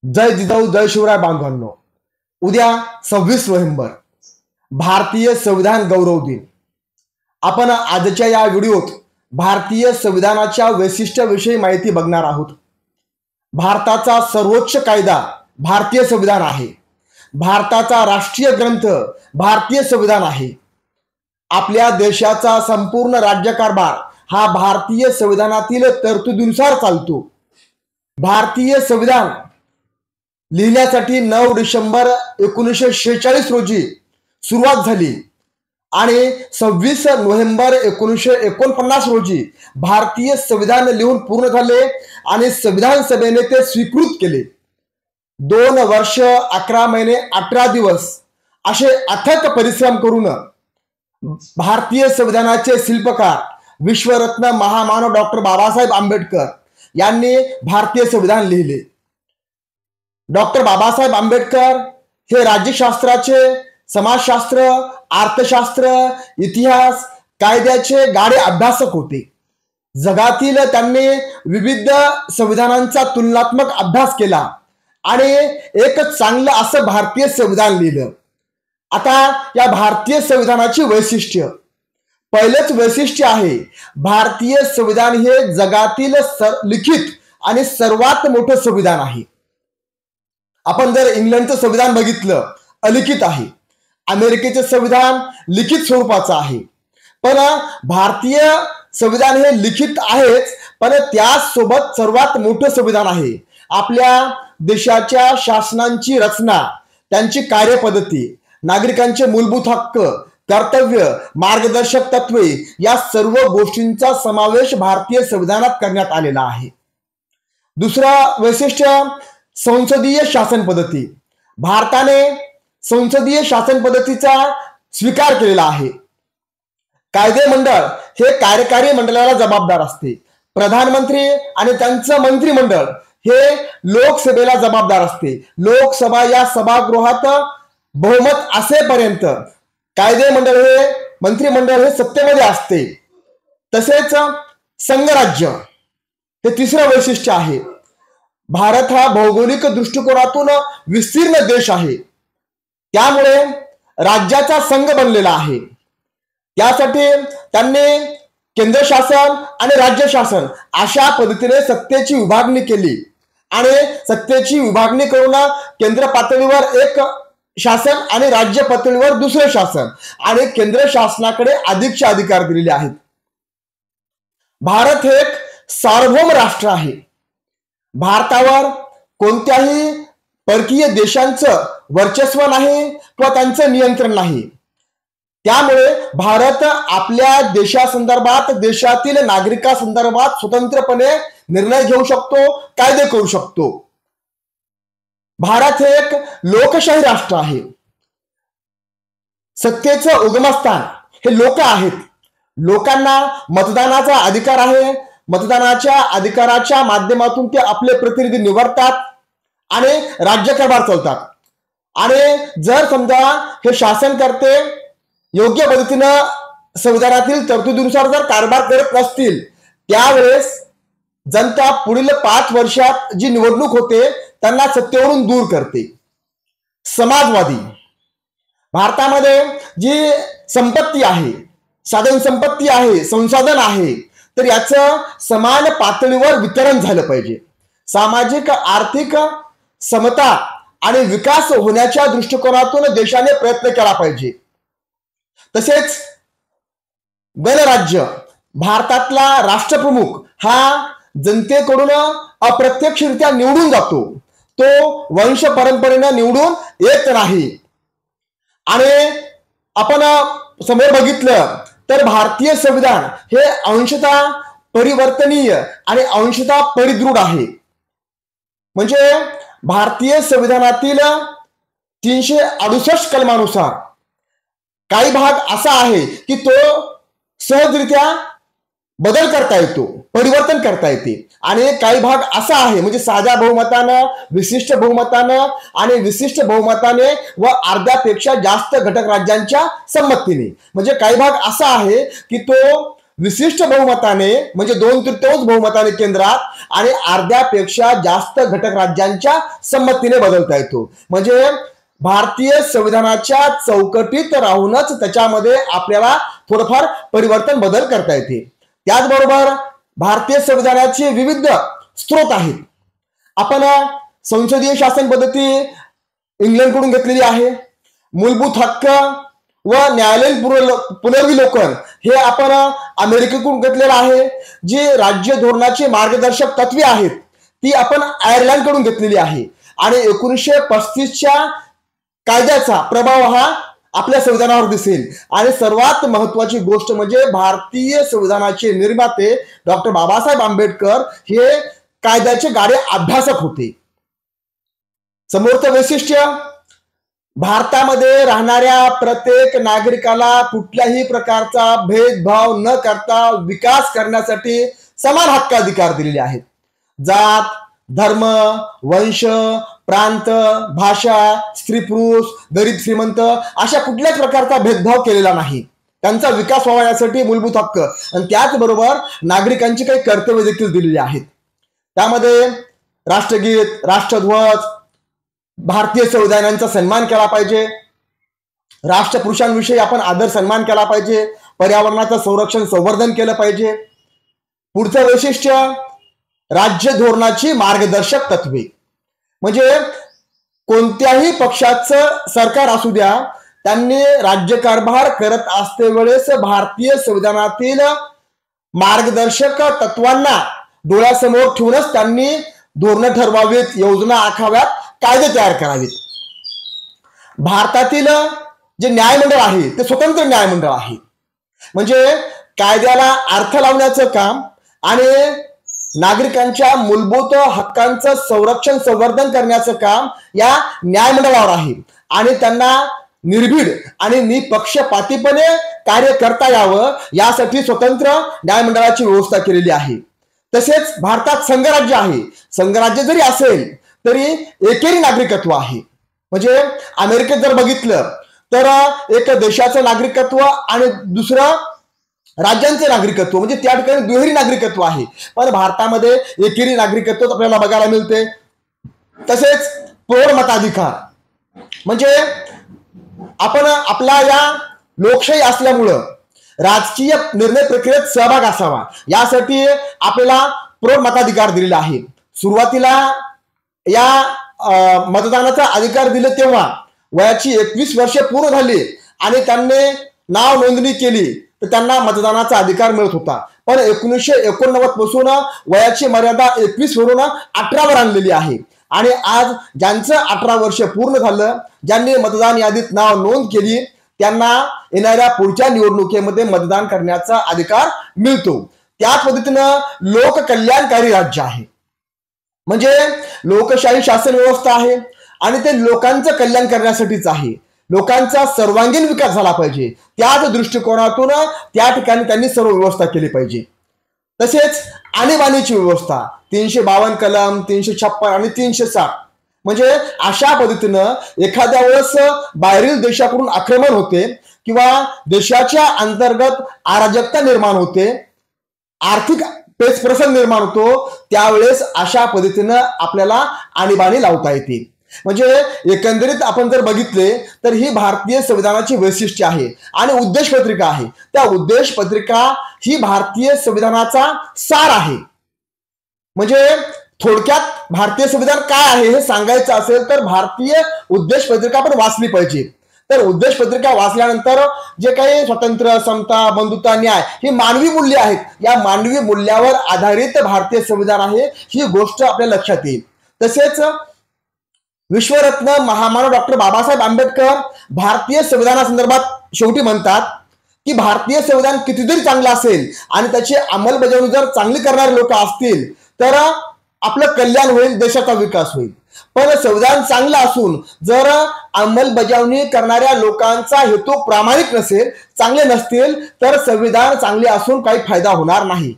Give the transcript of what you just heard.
जय जिजाऊ जय शिवराय बांधवांनो, उद्या 26 नोव्हेंबर भारतीय संविधान गौरव दिन। आपण आजच्या या व्हिडिओत भारतीय संविधानाच्या वैशिष्ट्याविषयी माहिती बघणार आहोत। भारताचा सर्वोच्च कायदा भारतीय संविधान आहे। भारताचा राष्ट्रीय ग्रंथ भारतीय संविधान आहे। आपल्या देशाचा संपूर्ण राज्यकारभार हा भारतीय संविधानातील तरतुदीनुसार चालतो। भारतीय संविधान लिहिण्यासाठी 9 डिसेंबर 1946 रोजी सुरुवात झाली आणि 26 नोव्हेंबर 1949 रोजी भारतीय संविधान लिहून पूर्ण झाले आणि संविधान सभेने ते स्वीकृत केले। 2 वर्ष 11 महिने 18 दिवस असे अथक परिश्रम करून भारतीय संविधानाचे शिल्पकार विश्वरत्न महामानव डॉक्टर बाबासाहेब आंबेडकर यांनी भारतीय संविधान लिहिले। डॉक्टर बाबासाहेब आंबेडकर हे राज्यशास्त्राचे, समाजशास्त्र, अर्थशास्त्र, इतिहास, कायद्याचे गाढे अभ्यासक होते। जगातील त्यांनी विविध संविधानांचा तुलनात्मक अभ्यास केला आणि एक चांगलं असं भारतीय संविधान लिहिलं। आता या भारतीय संविधानाची वैशिष्ट्य, पहिलेच वैशिष्ट्य आहे भारतीय संविधान हे जगातील लिखित आणि सर्वात मोठं संविधान आहे। आपण जर इंग्लंडचं संविधान बघितलं, अलिखित आहे। अमेरिकेचे संविधान लिखित स्वरूपाचं आहे, पण भारतीय संविधान हे लिखित आहेच, पण त्यासोबत सर्वात मोठं संविधान आहे। आपल्या देशाच्या शासनांची रचना, त्यांची कार्यपद्धती, नागरिकांचे मूलभूत हक्क, कर्तव्य, मार्गदर्शक तत्वे या सर्व गोष्टींचा समावेश भारतीय संविधानात करण्यात आलेला आहे। दुसरं वैशिष्ट्य संसदीय शासन पद्धती। भारताने संसदीय शासन पद्धतीचा स्वीकार केलेला आहे। कायदे मंडळ हे कार्यकारी मंडळाला जबाबदार असते। प्रधानमंत्री आणि त्यांचं मंत्रिमंडळ हे लोकसभेला जबाबदार असते। लोकसभा या सभागृहात बहुमत असेपर्यंत कायदे मंडळ हे, मंत्रिमंडळ हे सत्तेमध्ये असते। तसेच संघराज्य हे तिसरं वैशिष्ट्य आहे। भारत हा भौगोलिक दृष्टिकोनातून विस्तीर्ण देश आहे, त्यामुळे राज्याचा संघ बनलेला आहे। त्यासाठी त्यांनी केंद्र शासन आणि राज्य शासन अशा पद्धतीने सत्तेची विभागणी केली आणि सत्तेची विभागणी करून केंद्र पातळीवर एक शासन आणि राज्य पातळीवर दुसरे शासन आणि केंद्र शासनाकडे अधिकचे अधिकार दिलेले आहेत। भारत हे एक सार्वभौम राष्ट्र आहे। भारतावर कोणत्याही परकीय देशांचं वर्चस्व नाही किंवा त्यांचं नियंत्रण नाही। त्यामुळे भारत आपल्या देशासंदर्भात, देशातील नागरिकांसंदर्भात स्वतंत्रपणे निर्णय घेऊ शकतो, कायदे करू शकतो। भारत हे एक लोकशाही राष्ट्र आहे। सत्तेचं उगमस्थान हे लोक आहेत। लोकांना मतदानाचा अधिकार आहे। मतदानाच्या अधिकाराच्या माध्यमातून ते आपले प्रतिनिधी निवडतात आणि राज्यकारभार चालतात। आणि जर समजा हे शासनकर्ते योग्य पद्धतीनं संविधानातील तरतुदीनुसार जर कारभार करत नसतील, त्यावेळेस जनता पुढील 5 वर्षात जी निवडणूक होते त्यांना सत्तेवरून दूर करते। समाजवादी, भारतामध्ये जी संपत्ती आहे, साधन संपत्ती आहे, संसाधन आहे, तर याचं समान पातळीवर वितरण झालं पाहिजे। सामाजिक आर्थिक समता आणि विकास होण्याच्या दृष्टिकोनातून देशाने प्रयत्न केला पाहिजे। तसेच गणराज्य, भारतातला राष्ट्रप्रमुख हा जनतेकडून अप्रत्यक्षरित्या निवडून जातो, तो वंश परंपरेने निवडून येत नाही। आणि आपण समोर बघितलं तर भारतीय संविधान हे अंशतः परिवर्तनीय आणि अंशतः परिदृढ आहे। म्हणजे भारतीय संविधानातील 368 कलमानुसार काही भाग असा आहे की तो सहजरित्या बदल करता येतो, परिवर्तन करता येते, आणि काही भाग असा आहे म्हणजे साध्या बहुमतानं, विशिष्ट बहुमतानं आणि विशिष्ट बहुमताने व अर्ध्यापेक्षा जास्त घटक राज्यांच्या संमतीने, म्हणजे काही भाग असा आहे की तो विशिष्ट बहुमताने म्हणजे 2/3 बहुमताने केंद्रात आणि अर्ध्यापेक्षा जास्त घटक राज्यांच्या संमतीने बदलता येतो. म्हणजे भारतीय संविधानाच्या चौकटीत राहूनच त्याच्यामध्ये आपल्याला थोडंफार परिवर्तन बदल करता येते. त्याचबरोबर भारतीय संविधानाचे विविध स्त्रोत आहेत. आपण संसदीय शासन पद्धती इंग्लंडकडून घेतलेली आहे. मूलभूत हक्क व न्यायालयीन पुनर्विलोकन हे आपण अमेरिकेकडून घेतलेलं आहे. जी राज्य धोरणाची मार्गदर्शक तत्वे आहेत ती आपण आयर्लंडकडून घेतलेली आहे. आणि 1935च्या कायद्याचा प्रभाव हा आपल्या संविधानावर दिसेल. आणि सर्वात महत्वाची गोष्ट म्हणजे भारतीय संविधानाचे निर्माते डॉक्टर बाबासाहेब आंबेडकर हे कायद्याचे गाढे अभ्यासक होते. समोरचं वैशिष्ट्य, भारतामध्ये राहणाऱ्या प्रत्येक नागरिकाला कुठल्याही प्रकारचा भेदभाव न करता विकास करण्यासाठी समान हक्काधिकार दिलेले आहेत. जात, धर्म, वंश, प्रांत, भाषा, स्त्री पुरुष, गरीब श्रीमंत अशा कुठल्याच प्रकारचा भेदभाव केलेला नाही. त्यांचा विकास व्हावा यासाठी मूलभूत हक्क आणि त्याचबरोबर नागरिकांची काही कर्तव्य देखील दिलेली आहेत. त्यामध्ये राष्ट्रगीत, राष्ट्रध्वज, भारतीय संविधानाचा सन्मान केला पाहिजे, राष्ट्रपुरुषांविषयी आपण आदर सन्मान केला पाहिजे, पर्यावरणाचं संरक्षण संवर्धन केलं पाहिजे. पुढचं वैशिष्ट्य, राज्य धोरणाची मार्गदर्शक तत्वे. म्हणजे कोणत्याही पक्षाचं सरकार असू द्या, त्यांनी राज्यकारभार करत असते वेळेस भारतीय संविधानातील मार्गदर्शक तत्वांना डोळ्यासमोर ठेवूनच त्यांनी धोरणं ठरवावीत, योजना आखाव्यात, कायदे तयार करावेत. भारतातील जे न्यायमंडळ आहे ते स्वतंत्र न्यायमंडळ आहे. म्हणजे कायद्याला अर्थ लावण्याचं काम आणि नागरिकांच्या मूलभूत हक्कांचं संरक्षण संवर्धन करण्याचं काम या न्यायमंडळावर आहे. आणि त्यांना निर्भीड आणि निपक्षपातीपणे कार्य करता यावं यासाठी स्वतंत्र न्यायमंडळाची व्यवस्था केलेली आहे. तसेच भारतात संघराज्य आहे. संघराज्य जरी असेल तरी एकेरी नागरिकत्व आहे. म्हणजे अमेरिकेत जर बघितलं तर एक देशाचं नागरिकत्व आणि दुसरं राज्यांचे नागरिकत्व म्हणजे त्या ठिकाणी दुहेरी नागरिकत्व आहे. पण भारतामध्ये एकेरी नागरिकत्व आपल्याला बघायला मिळते. तसेच प्रौढ मताधिकार म्हणजे आपण आपला या लोकशाही असल्यामुळं राजकीय निर्णय प्रक्रियेत सहभाग असावा यासाठी आपल्याला प्रौढ मताधिकार दिलेला आहे. सुरुवातीला या मतदानाचा अधिकार दिले तेव्हा वयाची 21 वर्षे पूर्ण झाली आणि त्यांनी नाव नोंदणी केली तर त्यांना मतदानाचा अधिकार मिळत होता. पण 1989 पासून वयाची मर्यादा 21 वरून 18 वर आणलेली आहे. आणि आज ज्यांचं 18 वर्ष पूर्ण झालं, ज्यांनी मतदान यादीत नाव नोंद केली, त्यांना येणाऱ्या पुढच्या निवडणुकीमध्ये मतदान करण्याचा अधिकार मिळतो. त्या पद्धतीनं लोककल्याणकारी राज्य आहे. म्हणजे लोकशाही शासन व्यवस्था आहे आणि ते लोकांचं कल्याण करण्यासाठीच आहे. लोकांचा सर्वांगीण विकास झाला पाहिजे त्याच दृष्टिकोनातून त्या ठिकाणी त्यांनी सर्व व्यवस्था केली पाहिजे. तसेच आणीबाणीची व्यवस्था 352 कलम, 356 आणि 360 म्हणजे अशा पद्धतीनं एखाद्या वेळेस बाहेरील देशाकडून आक्रमण होते किंवा देशाच्या अंतर्गत अराजकता निर्माण होते, आर्थिक पेच प्रसंग निर्माण होतो, त्यावेळेस अशा पद्धतीनं आपल्याला आणीबाणी लावता येते. म्हणजे एकंदरीत आपण जर बघितले तर ही भारतीय संविधानाची वैशिष्ट्य आहे आणि उद्देश पत्रिका आहे. त्या उद्देश पत्रिका ही भारतीय संविधानाचा सार आहे. म्हणजे थोडक्यात भारतीय संविधान काय आहे हे सांगायचं असेल तर भारतीय उद्देश पत्रिका आपण वाचली पाहिजे. तर उद्देश पत्रिका वाचल्यानंतर जे काही स्वातंत्र्य, समता, बंधुता, न्याय ही मानवी मूल्य आहेत, या मानवी मूल्यावर आधारित भारतीय संविधान आहे ही गोष्ट आपल्या लक्षात येईल. तसेच विश्वरत्न महामानव डॉक्टर बाबासाहेब आंबेडकर भारतीय संविधानासंदर्भात शेवटी म्हणतात की भारतीय संविधान किती जरी चांगलं असेल आणि त्याची अंमलबजावणी जर चांगली करणारे लोक असतील तर आपलं कल्याण होईल, देशाचा विकास होईल. पण संविधान चांगलं असून जर अंमलबजावणी करणाऱ्या लोकांचा हेतू प्रामाणिक नसेल, चांगले नसतील तर संविधान चांगले असून काही फायदा होणार नाही.